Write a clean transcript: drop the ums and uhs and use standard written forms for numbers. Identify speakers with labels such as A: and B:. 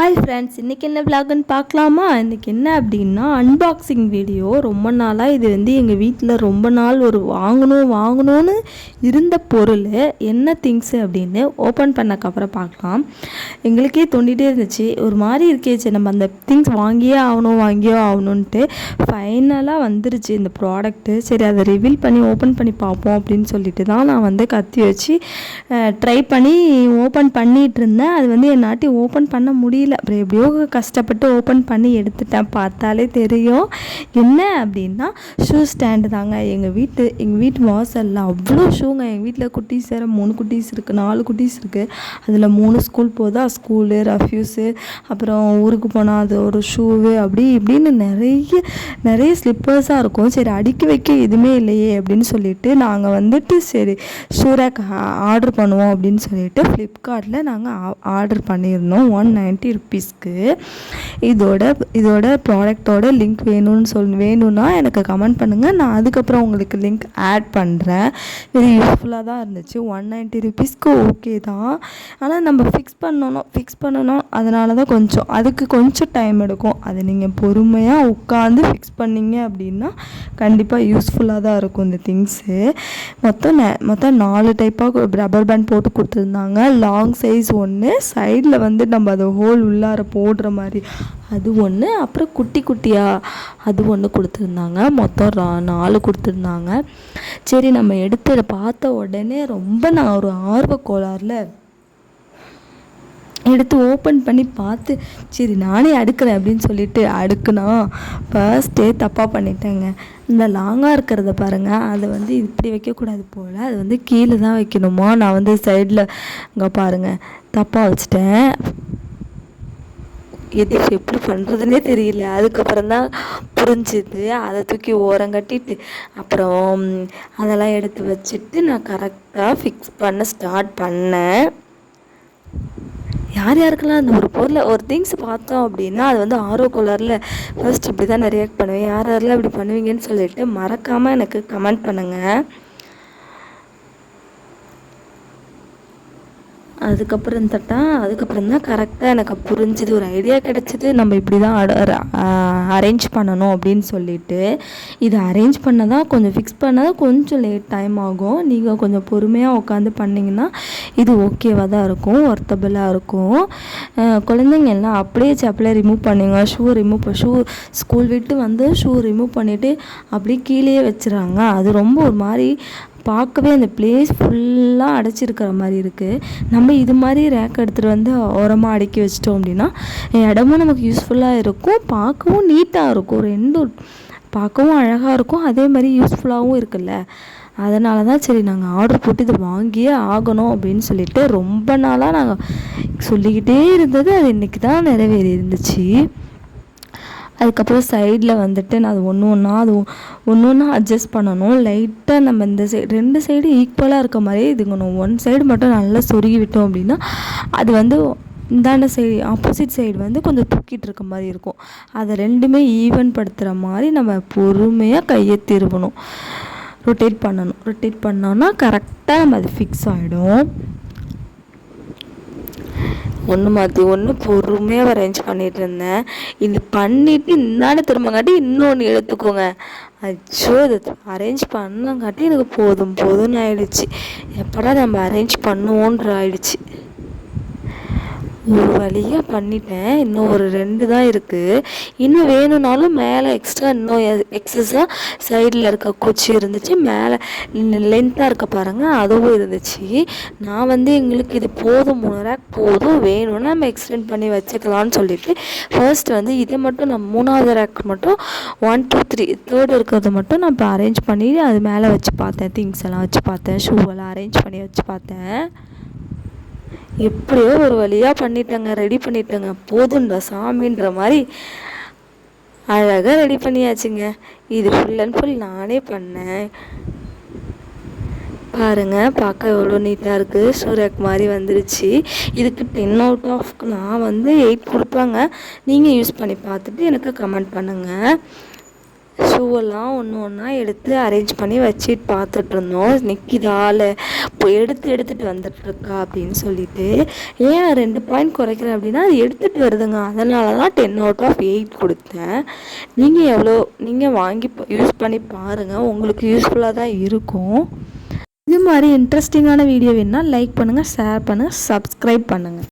A: Hi friends, இன்றைக்கி என்ன விலாகுன்னு பார்க்கலாமா? இன்றைக்கி என்ன அப்படின்னா அன்பாக்சிங் வீடியோ. ரொம்ப நாளாக இது எங்கள் வீட்டில் ரொம்ப நாள் ஒரு வாங்கணும்னு இருந்த பொருள் என்ன திங்ஸு அப்படின்னு ஓப்பன் பண்ணக்கப்புறம் பார்க்கலாம். எங்களுக்கே தோண்டிகிட்டே இருந்துச்சு, ஒரு மாதிரி இருக்கேச்சு, நம்ம அந்த திங்ஸ் வாங்கியே ஆகணுன்ட்டு ஃபைனலாக வந்துருச்சு இந்த ப்ராடக்ட்டு. சரி, அதை ரிவீல் பண்ணி ஓப்பன் பண்ணி பார்ப்போம் அப்படின்னு சொல்லிட்டு தான் நான் கத்தி வச்சு ட்ரை பண்ணி ஓப்பன் பண்ணிகிட்டு இருந்தேன். அது என்னாட்டி ஓப்பன் பண்ண முடியல. அப்புறம் எப்படியோ கஷ்டப்பட்டு ஓப்பன் பண்ணி எடுத்துட்டேன். பார்த்தாலே தெரியும் என்ன அப்படின்னா ஷூ ஸ்டாண்டு தாங்க. எங்கள் வீட்டு வாசலில் அவ்வளோ ஷூங்க. எங்கள் வீட்டில் குட்டீஸ் வேறு 3 குட்டீஸ் இருக்குது, 4 குட்டீஸ் இருக்குது. அதில் 3 ஸ்கூல் போதா, ஸ்கூலு, ரஃப்யூஸு, அப்புறம் ஊருக்கு போனால் அது ஒரு ஷூவு, அப்படி இப்படின்னு நிறைய ஸ்லிப்பர்ஸாக இருக்கும். சரி, அடுக்கி வைக்க எதுவுமே இல்லையே அப்படின்னு சொல்லிட்டு நாங்கள் சரி ஷூ ரேக் ஆர்டர் பண்ணுவோம் அப்படின்னு சொல்லிட்டு ஃப்ளிப்கார்ட்டில் நாங்கள் ஆர்டர் பண்ணியிருந்தோம் 190 ருப்பீஸ்க்கு. இதோட ப்ராடக்டோட லிங்க் வேணும்னா எனக்கு கமெண்ட் பண்ணுங்கள், நான் அதுக்கப்புறம் உங்களுக்கு லிங்க் ஆட் பண்ணுறேன். இது யூஸ்ஃபுல்லாக தான் இருந்துச்சு. 190 ருப்பீஸ்க்கு ஓகே தான், ஆனால் நம்ம ஃபிக்ஸ் பண்ணணும். அதனால தான் அதுக்கு கொஞ்சம் டைம் எடுக்கும். அதை நீங்கள் பொறுமையாக உட்காந்து ஃபிக்ஸ் பண்ணிங்க அப்படின்னா கண்டிப்பாக யூஸ்ஃபுல்லாக தான் இருக்கும் இந்த திங்ஸு. மொத்தம் 4 டைப்பாக ரப்பர் பேண்ட் போட்டு கொடுத்துருந்தாங்க. லாங் சைஸ் ஒன்று, சைடில் நம்ம அதை ஹோல் உள்ளார போடுற மாதிரி அது ஒன்று, அப்புறம் குட்டியாக அது ஒன்று கொடுத்துருந்தாங்க. மொத்தம் 4 கொடுத்துருந்தாங்க. சரி, நம்ம எடுத்து பார்த்த உடனே நான் ஒரு ஆர்வ கோளாறில் எடுத்து ஓப்பன் பண்ணி பார்த்து சரி நானே அடுக்கிறேன் அப்படின்னு சொல்லிட்டு அடுக்குனா ஃபர்ஸ்ட்டே தப்பாக பண்ணிட்டேங்க. இந்த லாங்காக இருக்கிறத பாருங்கள், அதை இப்படி வைக்கக்கூடாது போல், அது கீழே தான் வைக்கணுமா. நான் சைடில் இங்கே பாருங்கள் தப்பாக வச்சுட்டேன். எது எப்படி பண்ணுறதுனே தெரியல. அதுக்கப்புறம் தான் புரிஞ்சுது. அதை தூக்கி ஓரம் கட்டிட்டு அப்புறம் அதெல்லாம் எடுத்து வச்சுட்டு நான் கரெக்டாக ஃபிக்ஸ் பண்ண ஸ்டார்ட் பண்ணேன். யாருக்கெல்லாம் அந்த ஒரு திங்ஸ் பார்த்தோம் அப்படின்னா அது ஆர்வ கோளாறில் ஃபர்ஸ்ட் இப்படி தான் நான் ரியாக்ட் பண்ணுவேன். யாரெல்லாம் இப்படி பண்ணுவீங்கன்னு சொல்லிட்டு மறக்காமல் எனக்கு கமெண்ட் பண்ணுங்கள். அதுக்கப்புறம் தான் கரெக்டாக எனக்கு புரிஞ்சுது, ஒரு ஐடியா கிடச்சிது. நம்ம இப்படி தான் அரேஞ்ச் பண்ணணும் அப்படின்னு சொல்லிட்டு இது அரேஞ்ச் பண்ண தான் கொஞ்சம் ஃபிக்ஸ் பண்ணதான் கொஞ்சம் லேட் டைம் ஆகும். நீங்கள் கொஞ்சம் பொறுமையாக உட்காந்து பண்ணிங்கன்னா இது ஓகேவாக தான் இருக்கும், ஒர்த்தபிளாக இருக்கும். குழந்தைங்க எல்லாம் அப்படியே ரிமூவ் பண்ணுங்க. ஷூ ஸ்கூல் விட்டு ஷூ ரிமூவ் பண்ணிவிட்டு அப்படியே கீழே வச்சுறாங்க. அது ரொம்ப ஒரு மாதிரி பார்க்கவே அந்த பிளேஸ் ஃபுல்லாக அடைச்சிருக்கிற மாதிரி இருக்குது. நம்ம இது மாதிரி ரேக் எடுத்துகிட்டு ஓரமாக அடுக்கி வச்சிட்டோம் அப்படின்னா இடமும் நமக்கு யூஸ்ஃபுல்லாக இருக்கும், பார்க்கவும் நீட்டாக இருக்கும், பார்க்கவும் அழகாக இருக்கும், அதே மாதிரி யூஸ்ஃபுல்லாகவும் இருக்குல்ல. அதனால தான் சரி நாங்கள் ஆர்டர் போட்டு இதை வாங்கியே ஆகணும் அப்படின்னு சொல்லிட்டு ரொம்ப நாளாக நாங்கள் சொல்லிக்கிட்டே இருந்தது. அது இன்றைக்கி தான் நிறைவேறி இருந்துச்சு. அதுக்கப்புறம் சைடில் நான் அது ஒன்று ஒன்றா அட்ஜஸ்ட் பண்ணணும். லைட்டாக நம்ம இந்த சைடு 2 சைடு ஈக்குவலாக இருக்க மாதிரி இதுங்கணும். 1 சைடு மட்டும் நல்லா சொருகி விட்டோம் அப்படின்னா அது இந்தாண்ட சைடு ஆப்போசிட் சைடு கொஞ்சம் தூக்கிட்டு இருக்க மாதிரி இருக்கும். அதை ரெண்டுமே ஈவன் படுத்துகிற மாதிரி நம்ம பொறுமையாக கையை திருவணும், ரொட்டேட் பண்ணோன்னா கரெக்டாக நம்ம அது ஃபிக்ஸ் ஆகிடும். ஒன்று மாற்றி ஒன்று பொறுமையாக அரேஞ்ச் பண்ணிகிட்டு இருந்தேன். இது பண்ணிவிட்டு இந்தாண்ட திரும்பங்காட்டி இன்னொன்று எடுத்துக்கோங்க. அச்சோ, இது அரேஞ்ச் பண்ணங்காட்டி எனக்கு போதும்னு ஆயிடுச்சு. எப்படா நம்ம அரேஞ்ச் பண்ணுவோன்ற ஆயிடுச்சு. ஒரு வழியாக பண்ணிட்டேன். இன்னும் ஒரு 2 தான் இருக்குது. இன்னும் வேணும்னாலும் மேலே எக்ஸ்ட்ரா இன்னும் எக்ஸஸாக சைடில் இருக்க குச்சி இருந்துச்சு, மேலே லென்த்தாக இருக்க பாருங்கள் அதுவும் இருந்துச்சு. நான் எங்களுக்கு இது போதும், 3 ரேக் போதும், வேணும்னா நம்ம எக்ஸ்டெண்ட் பண்ணி வச்சுக்கலான்னு சொல்லிட்டு ஃபர்ஸ்ட் இதை மட்டும் நான் 3வது ரேக் மட்டும் 1 2 3 தேர்டு இருக்கிறத மட்டும் நான் இப்போ அரேஞ்ச் பண்ணி அது மேலே வச்சு பார்த்தேன். திங்ஸ் எல்லாம் வச்சு பார்த்தேன், ஷூவெல்லாம் அரேஞ்ச் பண்ணி வச்சு பார்த்தேன். எப்படியோ ஒரு வழியாக ரெடி பண்ணிட்டேங்க. போதுன்ற சாமின்ற மாதிரி அழகாக ரெடி பண்ணியாச்சுங்க. இது ஃபுல் அண்ட் ஃபுல் நானே பண்ணேன். பாருங்கள், பார்க்க எவ்வளோ நீட்டாக இருக்குது. ஷூரேக் மாதிரி வந்துருச்சு. இதுக்கு 10 out of நான் 8 கொடுப்பாங்க. நீங்கள் யூஸ் பண்ணி பார்த்துட்டு எனக்கு கமெண்ட் பண்ணுங்கள். ஷூவெல்லாம் ஒன்று ஒன்றா எடுத்து அரேஞ்ச் பண்ணி வச்சுட்டு பார்த்துட்டு இருந்தோம். நிற்கிதால இப்போ எடுத்துகிட்டு வந்துட்டுருக்கா அப்படின்னு சொல்லிட்டு. ஏன் 2 பாயிண்ட் குறைக்கிறேன் அப்படின்னா அது எடுத்துகிட்டு வருதுங்க, அதனால தான் 10/8 கொடுத்தேன். நீங்கள் வாங்கி யூஸ் பண்ணி பாருங்கள், உங்களுக்கு யூஸ்ஃபுல்லாக தான் இருக்கும். இது மாதிரி இன்ட்ரெஸ்டிங்கான வீடியோ வேணுன்னா லைக் பண்ணுங்கள், ஷேர் பண்ணுங்கள், சப்ஸ்கிரைப் பண்ணுங்கள்.